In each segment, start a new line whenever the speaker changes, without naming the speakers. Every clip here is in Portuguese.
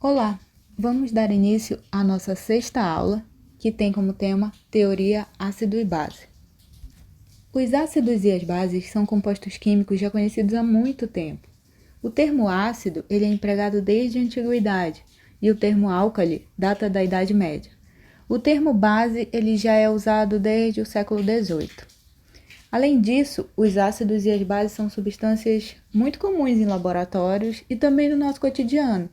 Olá, vamos dar início à nossa sexta aula, que tem como tema Teoria Ácido e Base. Os ácidos e as bases são compostos químicos já conhecidos há muito tempo. O termo ácido ele é empregado desde a antiguidade e o termo álcali data da Idade Média. O termo base ele já é usado desde o século XVIII. Além disso, os ácidos e as bases são substâncias muito comuns em laboratórios e também no nosso cotidiano.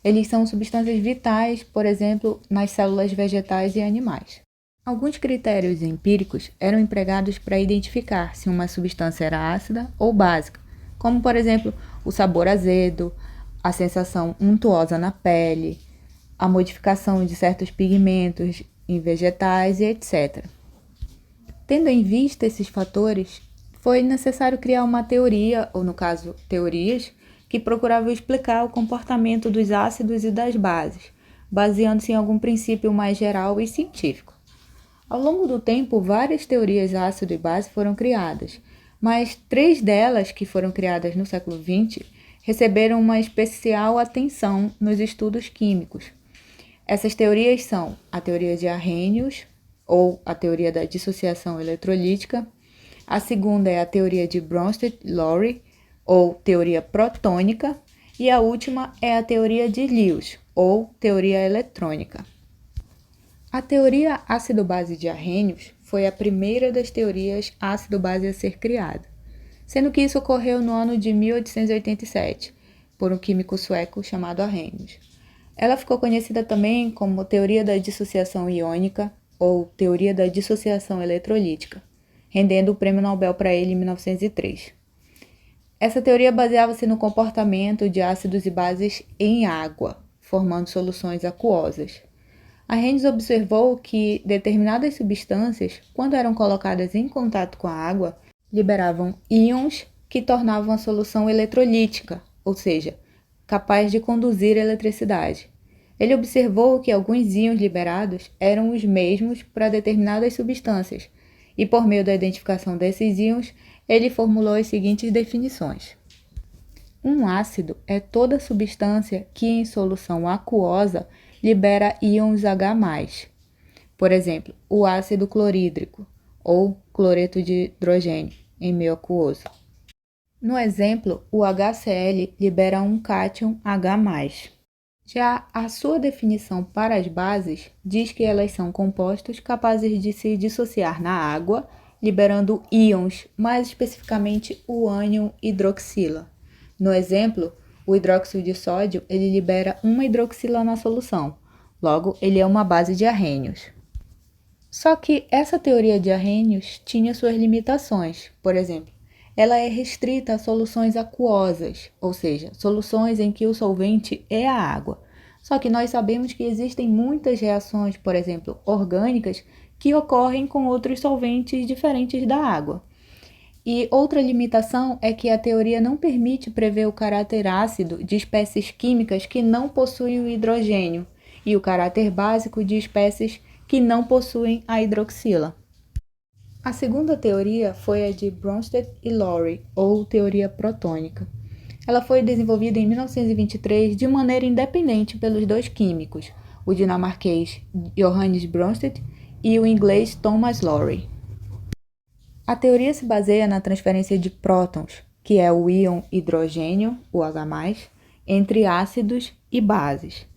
Eles são substâncias vitais, por exemplo, nas células vegetais e animais. Alguns critérios empíricos eram empregados para identificar se uma substância era ácida ou básica, como, por exemplo, o sabor azedo, a sensação untuosa na pele, a modificação de certos pigmentos em vegetais e etc. Tendo em vista esses fatores, foi necessário criar uma teoria, ou no caso, teorias, que procuravam explicar o comportamento dos ácidos e das bases, baseando-se em algum princípio mais geral e científico. Ao longo do tempo, várias teorias ácido e base foram criadas, mas 3 delas, que foram criadas no século XX, receberam uma especial atenção nos estudos químicos. Essas teorias são a teoria de Arrhenius, ou a teoria da dissociação eletrolítica. A segunda é a teoria de Bronsted-Lowry, ou teoria protônica. E a última é a teoria de Lewis, ou teoria eletrônica. A teoria ácido-base de Arrhenius foi a primeira das teorias ácido-base a ser criada, sendo que isso ocorreu no ano de 1887, por um químico sueco chamado Arrhenius. Ela ficou conhecida também como teoria da dissociação iônica, ou teoria da dissociação eletrolítica, rendendo o prêmio Nobel para ele em 1903. Essa teoria baseava-se no comportamento de ácidos e bases em água, formando soluções aquosas. Arrhenius observou que determinadas substâncias, quando eram colocadas em contato com a água, liberavam íons que tornavam a solução eletrolítica, ou seja, capaz de conduzir eletricidade. Ele observou que alguns íons liberados eram os mesmos para determinadas substâncias, e por meio da identificação desses íons, ele formulou as seguintes definições. Um ácido é toda substância que, em solução aquosa, libera íons H+. Por exemplo, o ácido clorídrico, ou cloreto de hidrogênio, em meio aquoso. No exemplo, o HCl libera um cátion H+. Já a sua definição para as bases diz que elas são compostos capazes de se dissociar na água, liberando íons, mais especificamente o ânion hidroxila. No exemplo, o hidróxido de sódio ele libera uma hidroxila na solução, logo ele é uma base de Arrhenius. Só que essa teoria de Arrhenius tinha suas limitações, por exemplo, ela é restrita a soluções aquosas, ou seja, soluções em que o solvente é a água. Só que nós sabemos que existem muitas reações, por exemplo, orgânicas, que ocorrem com outros solventes diferentes da água. E outra limitação é que a teoria não permite prever o caráter ácido de espécies químicas que não possuem o hidrogênio e o caráter básico de espécies que não possuem a hidroxila. A segunda teoria foi a de Bronsted e Lowry, ou teoria protônica. Ela foi desenvolvida em 1923 de maneira independente pelos dois químicos, o dinamarquês Johannes Bronsted e o inglês Thomas Lowry. A teoria se baseia na transferência de prótons, que é o íon hidrogênio, o H+, entre ácidos e bases.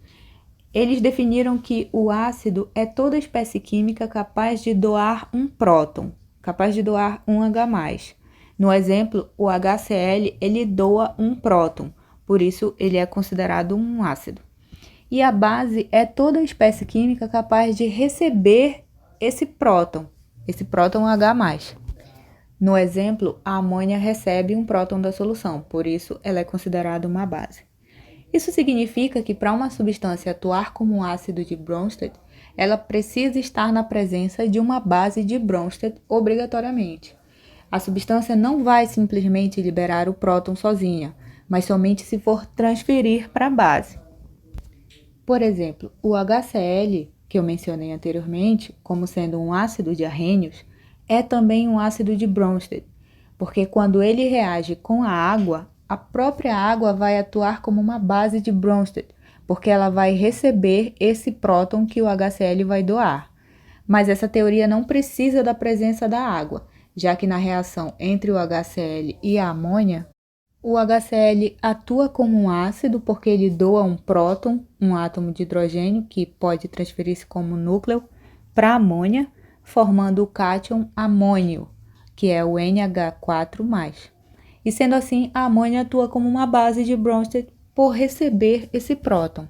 Eles definiram que o ácido é toda espécie química capaz de doar um próton, capaz de doar um H+. No exemplo, o HCl ele doa um próton, por isso ele é considerado um ácido. E a base é toda espécie química capaz de receber esse próton H+. No exemplo, a amônia recebe um próton da solução, por isso ela é considerada uma base. Isso significa que para uma substância atuar como um ácido de Bronsted, ela precisa estar na presença de uma base de Bronsted obrigatoriamente. A substância não vai simplesmente liberar o próton sozinha, mas somente se for transferir para a base. Por exemplo, o HCl, que eu mencionei anteriormente, como sendo um ácido de Arrhenius, é também um ácido de Bronsted, porque quando ele reage com a água própria água vai atuar como uma base de Bronsted, porque ela vai receber esse próton que o HCl vai doar. Mas essa teoria não precisa da presença da água, já que na reação entre o HCl e a amônia, o HCl atua como um ácido porque ele doa um próton, um átomo de hidrogênio, que pode transferir-se como núcleo, para a amônia, formando o cátion amônio, que é o NH4+. E sendo assim, a amônia atua como uma base de Bronsted por receber esse próton.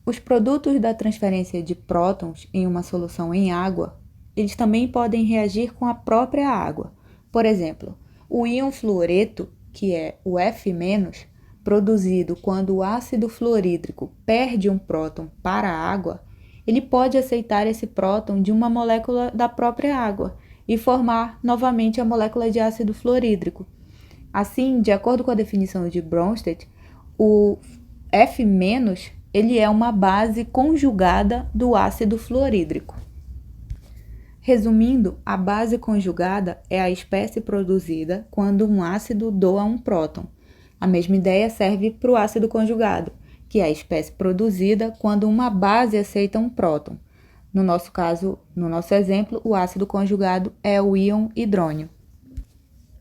Os produtos da transferência de prótons em uma solução em água, eles também podem reagir com a própria água. Por exemplo, o íon fluoreto, que é o F-, produzido quando o ácido fluorídrico perde um próton para a água, ele pode aceitar esse próton de uma molécula da própria água e formar novamente a molécula de ácido fluorídrico. Assim, de acordo com a definição de Bronsted, o F-, ele é uma base conjugada do ácido fluorídrico. Resumindo, a base conjugada é a espécie produzida quando um ácido doa um próton. A mesma ideia serve para o ácido conjugado, que é a espécie produzida quando uma base aceita um próton. No nosso caso, no nosso exemplo, o ácido conjugado é o íon hidrônio.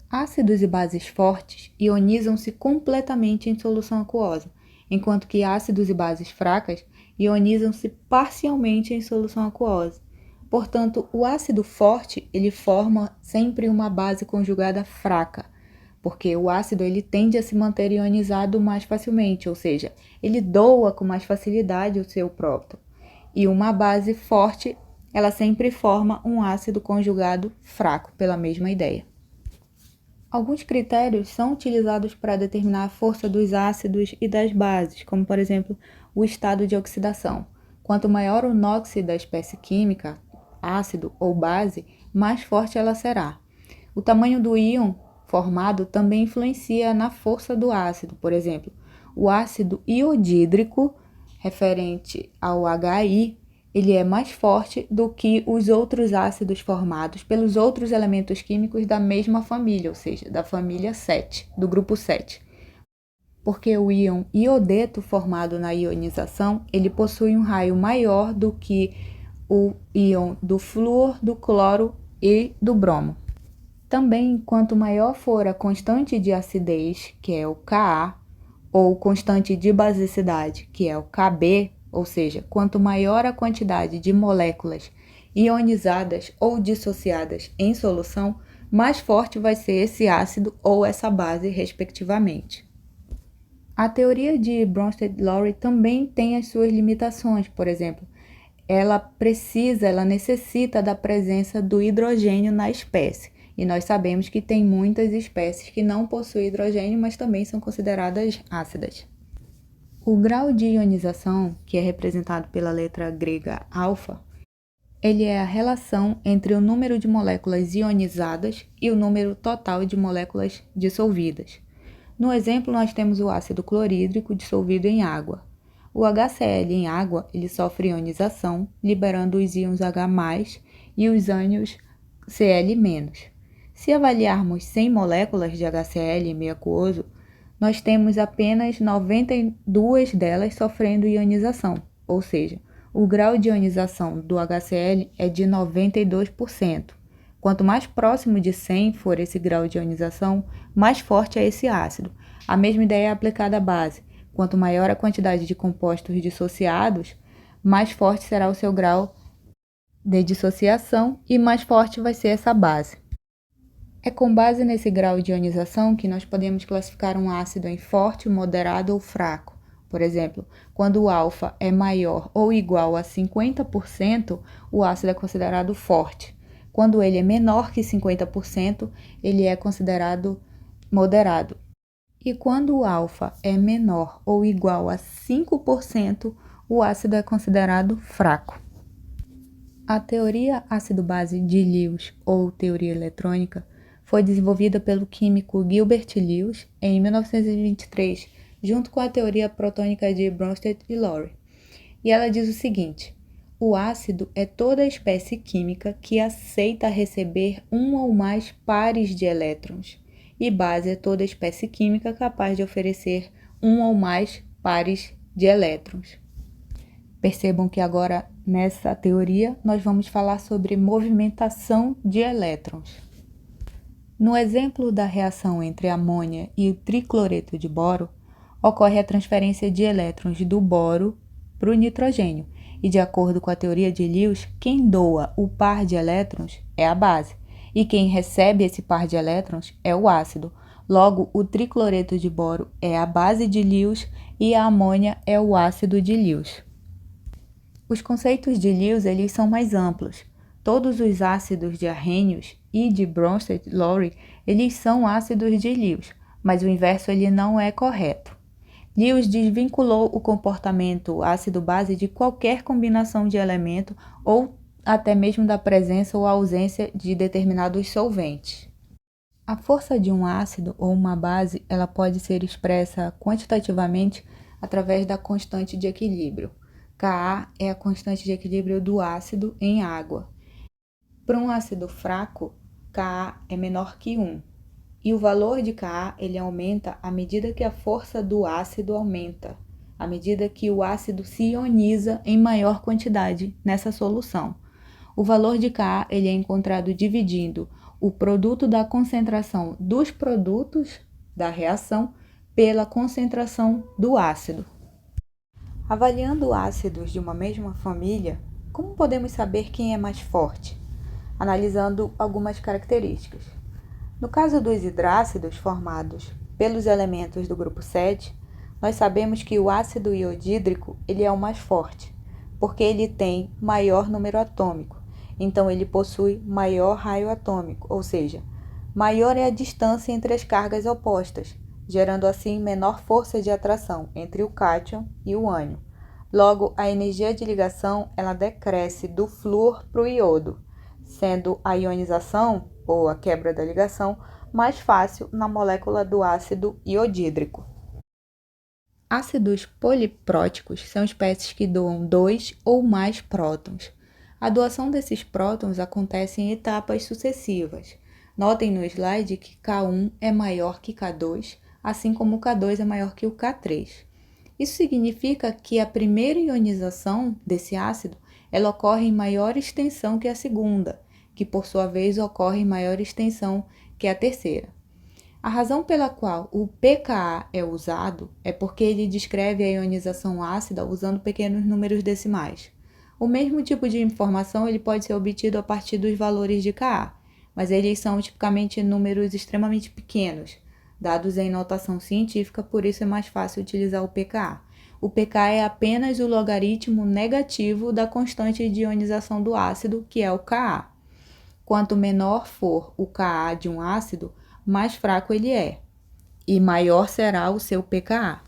Ácidos e bases fortes ionizam-se completamente em solução aquosa, enquanto que ácidos e bases fracas ionizam-se parcialmente em solução aquosa. Portanto, o ácido forte ele forma sempre uma base conjugada fraca, porque o ácido ele tende a se manter ionizado mais facilmente, ou seja, ele doa com mais facilidade o seu próton. E uma base forte, ela sempre forma um ácido conjugado fraco, pela mesma ideia. Alguns critérios são utilizados para determinar a força dos ácidos e das bases, como, por exemplo, o estado de oxidação. Quanto maior o NOx da espécie química, ácido ou base, mais forte ela será. O tamanho do íon formado também influencia na força do ácido. Por exemplo, o ácido iodídrico, referente ao HI, ele é mais forte do que os outros ácidos formados pelos outros elementos químicos da mesma família, ou seja, da família 7, do grupo 7. Porque o íon iodeto formado na ionização, ele possui um raio maior do que o íon do flúor, do cloro e do bromo. Também, quanto maior for a constante de acidez, que é o Ka, ou constante de basicidade, que é o Kb, ou seja, quanto maior a quantidade de moléculas ionizadas ou dissociadas em solução, mais forte vai ser esse ácido ou essa base, respectivamente. A teoria de Bronsted-Lowry também tem as suas limitações, por exemplo, ela necessita da presença do hidrogênio na espécie. E nós sabemos que tem muitas espécies que não possuem hidrogênio, mas também são consideradas ácidas. O grau de ionização, que é representado pela letra grega alfa, ele é a relação entre o número de moléculas ionizadas e o número total de moléculas dissolvidas. No exemplo, nós temos o ácido clorídrico dissolvido em água. O HCl em água ele sofre ionização, liberando os íons H+, e os ânions Cl-. Se avaliarmos 100 moléculas de HCl em meio aquoso, nós temos apenas 92 delas sofrendo ionização, ou seja, o grau de ionização do HCl é de 92%. Quanto mais próximo de 100 for esse grau de ionização, mais forte é esse ácido. A mesma ideia é aplicada à base. Quanto maior a quantidade de compostos dissociados, mais forte será o seu grau de dissociação e mais forte vai ser essa base. É com base nesse grau de ionização que nós podemos classificar um ácido em forte, moderado ou fraco. Por exemplo, quando o alfa é maior ou igual a 50%, o ácido é considerado forte. Quando ele é menor que 50%, ele é considerado moderado. E quando o alfa é menor ou igual a 5%, o ácido é considerado fraco. A teoria ácido-base de Lewis, ou teoria eletrônica, foi desenvolvida pelo químico Gilbert Lewis em 1923, junto com a teoria protônica de Bronsted e Lowry. E ela diz o seguinte: o ácido é toda espécie química que aceita receber um ou mais pares de elétrons, e base é toda espécie química capaz de oferecer um ou mais pares de elétrons. Percebam que agora, nessa teoria, nós vamos falar sobre movimentação de elétrons. No exemplo da reação entre amônia e o tricloreto de boro, ocorre a transferência de elétrons do boro para o nitrogênio, e de acordo com a teoria de Lewis, quem doa o par de elétrons é a base, e quem recebe esse par de elétrons é o ácido. Logo, o tricloreto de boro é a base de Lewis e a amônia é o ácido de Lewis. Os conceitos de Lewis eles são mais amplos. Todos os ácidos de Arrhenius e de Bronsted-Lowry eles são ácidos de Lewis, mas o inverso ele não é correto. Lewis desvinculou o comportamento ácido-base de qualquer combinação de elemento ou até mesmo da presença ou ausência de determinados solventes. A força de um ácido ou uma base ela pode ser expressa quantitativamente através da constante de equilíbrio. Ka é a constante de equilíbrio do ácido em água. Para um ácido fraco, Ka é menor que 1. E o valor de Ka ele aumenta à medida que a força do ácido aumenta, à medida que o ácido se ioniza em maior quantidade nessa solução. O valor de Ka ele é encontrado dividindo o produto da concentração dos produtos da reação pela concentração do ácido. Avaliando ácidos de uma mesma família, como podemos saber quem é mais forte? Analisando algumas características. No caso dos hidrácidos formados pelos elementos do grupo 7, nós sabemos que o ácido iodídrico ele é o mais forte, porque ele tem maior número atômico, então ele possui maior raio atômico, ou seja, maior é a distância entre as cargas opostas, gerando assim menor força de atração entre o cátion e o ânion. Logo, a energia de ligação ela decresce do flúor para o iodo, sendo a ionização, ou a quebra da ligação, mais fácil na molécula do ácido iodídrico. Ácidos polipróticos são espécies que doam 2 ou mais prótons. A doação desses prótons acontece em etapas sucessivas. Notem no slide que K1 é maior que K2, assim como o K2 é maior que o K3. Isso significa que a primeira ionização desse ácido ela ocorre em maior extensão que a segunda, que por sua vez ocorre em maior extensão que a terceira. A razão pela qual o pKa é usado é porque ele descreve a ionização ácida usando pequenos números decimais. O mesmo tipo de informação ele pode ser obtido a partir dos valores de Ka, mas eles são tipicamente números extremamente pequenos, dados em notação científica, por isso é mais fácil utilizar o pKa. O pKa é apenas o logaritmo negativo da constante de ionização do ácido, que é o Ka. Quanto menor for o Ka de um ácido, mais fraco ele é, e maior será o seu pKa.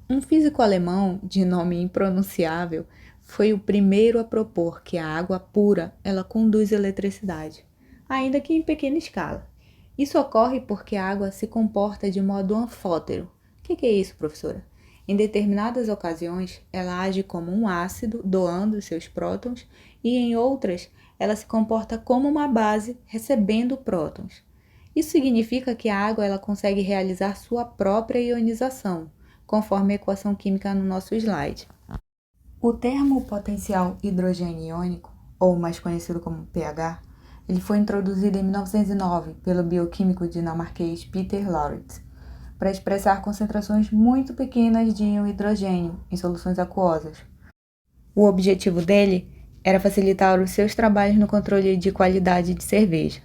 Um físico alemão, de nome impronunciável, foi o primeiro a propor que a água pura ela conduz eletricidade, ainda que em pequena escala. Isso ocorre porque a água se comporta de modo anfótero. O que é isso, professora? Em determinadas ocasiões, ela age como um ácido, doando seus prótons, e em outras, ela se comporta como uma base, recebendo prótons. Isso significa que a água ela consegue realizar sua própria ionização, conforme a equação química no nosso slide. O termo potencial hidrogênio iônico, ou mais conhecido como pH, ele foi introduzido em 1909 pelo bioquímico dinamarquês Peter Lauritz, para expressar concentrações muito pequenas de íon hidrogênio em soluções aquosas. O objetivo dele era facilitar os seus trabalhos no controle de qualidade de cerveja.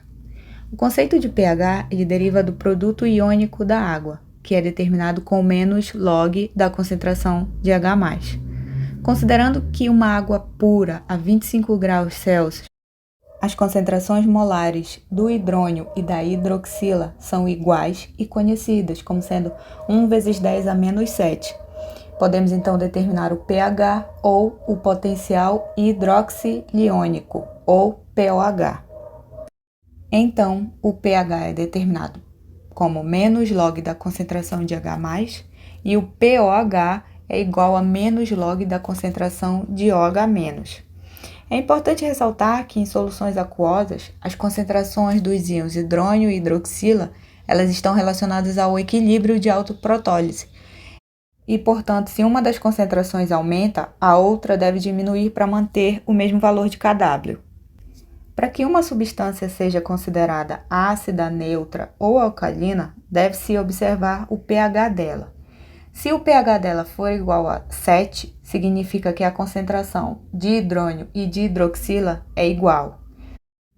O conceito de pH ele deriva do produto iônico da água, que é determinado com menos log da concentração de H+. Considerando que uma água pura a 25 graus Celsius, as concentrações molares do hidrônio e da hidroxila são iguais e conhecidas como sendo 1 vezes 10 a menos 7. Podemos então determinar o pH ou o potencial hidroxiliônico, ou pOH. Então, o pH é determinado como menos log da concentração de H+, e o pOH é igual a menos log da concentração de OH-. É importante ressaltar que em soluções aquosas, as concentrações dos íons hidrônio e hidroxila, elas estão relacionadas ao equilíbrio de autoprotólise. e, portanto, se uma das concentrações aumenta, a outra deve diminuir para manter o mesmo valor de kW. Para que uma substância seja considerada ácida, neutra ou alcalina, deve-se observar o pH dela. Se o pH dela for igual a 7, significa que a concentração de hidrônio e de hidroxila é igual.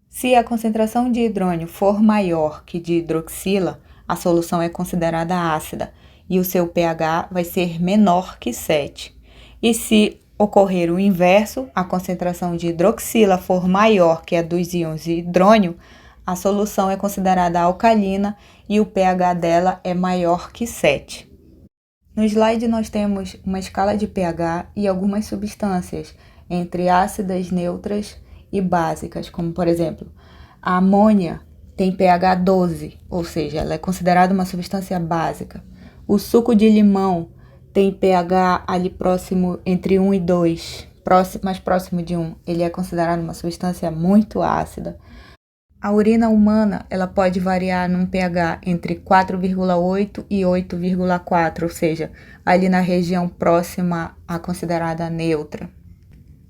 Se a concentração de hidrônio for maior que de hidroxila, a solução é considerada ácida e o seu pH vai ser menor que 7. E se ocorrer o inverso, a concentração de hidroxila for maior que a dos íons de hidrônio, a solução é considerada alcalina e o pH dela é maior que 7. No slide nós temos uma escala de pH e algumas substâncias entre ácidas, neutras e básicas, como por exemplo, a amônia tem pH 12, ou seja, ela é considerada uma substância básica. O suco de limão tem pH ali próximo entre 1 e 2, mais próximo de 1, ele é considerado uma substância muito ácida. A urina humana ela pode variar num pH entre 4,8 e 8,4, ou seja, ali na região próxima à considerada neutra,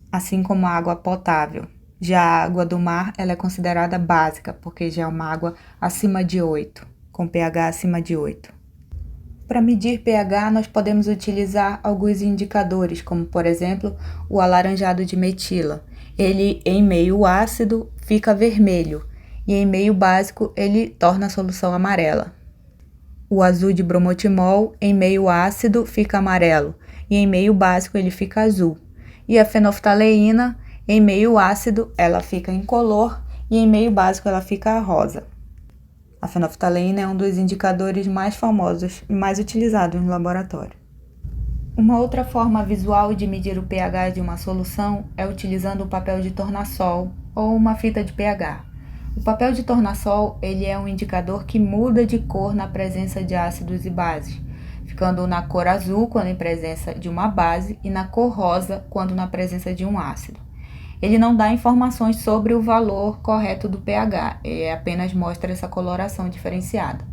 assim como a água potável. Já a água do mar ela é considerada básica, porque já é uma água acima de 8, com pH acima de 8. Para medir pH, nós podemos utilizar alguns indicadores, como por exemplo, o alaranjado de metila. Ele em meio ácido fica vermelho, e em meio básico ele torna a solução amarela. O azul de bromotimol em meio ácido fica amarelo e em meio básico ele fica azul. E a fenolftaleína em meio ácido ela fica incolor e em meio básico ela fica rosa. A fenolftaleína é um dos indicadores mais famosos e mais utilizados no laboratório. Uma outra forma visual de medir o pH de uma solução é utilizando o papel de tornassol ou uma fita de pH. O papel de tornassol ele é um indicador que muda de cor na presença de ácidos e bases, ficando na cor azul quando em presença de uma base e na cor rosa quando na presença de um ácido. Ele não dá informações sobre o valor correto do pH, ele apenas mostra essa coloração diferenciada.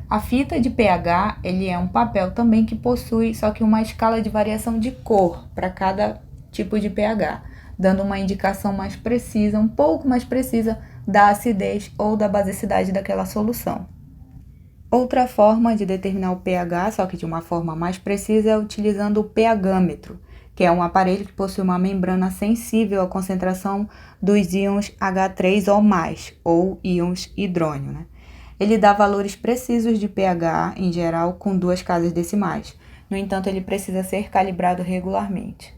A fita de pH ele é um papel também que possui só que uma escala de variação de cor para cada tipo de pH, dando uma indicação mais precisa, um pouco mais precisa da acidez ou da basicidade daquela solução. Outra forma de determinar o pH, só que de uma forma mais precisa, é utilizando o pHmetro, que é um aparelho que possui uma membrana sensível à concentração dos íons H3O+, ou íons hidrônio, né? Ele dá valores precisos de pH, em geral, com 2 casas decimais. No entanto, ele precisa ser calibrado regularmente.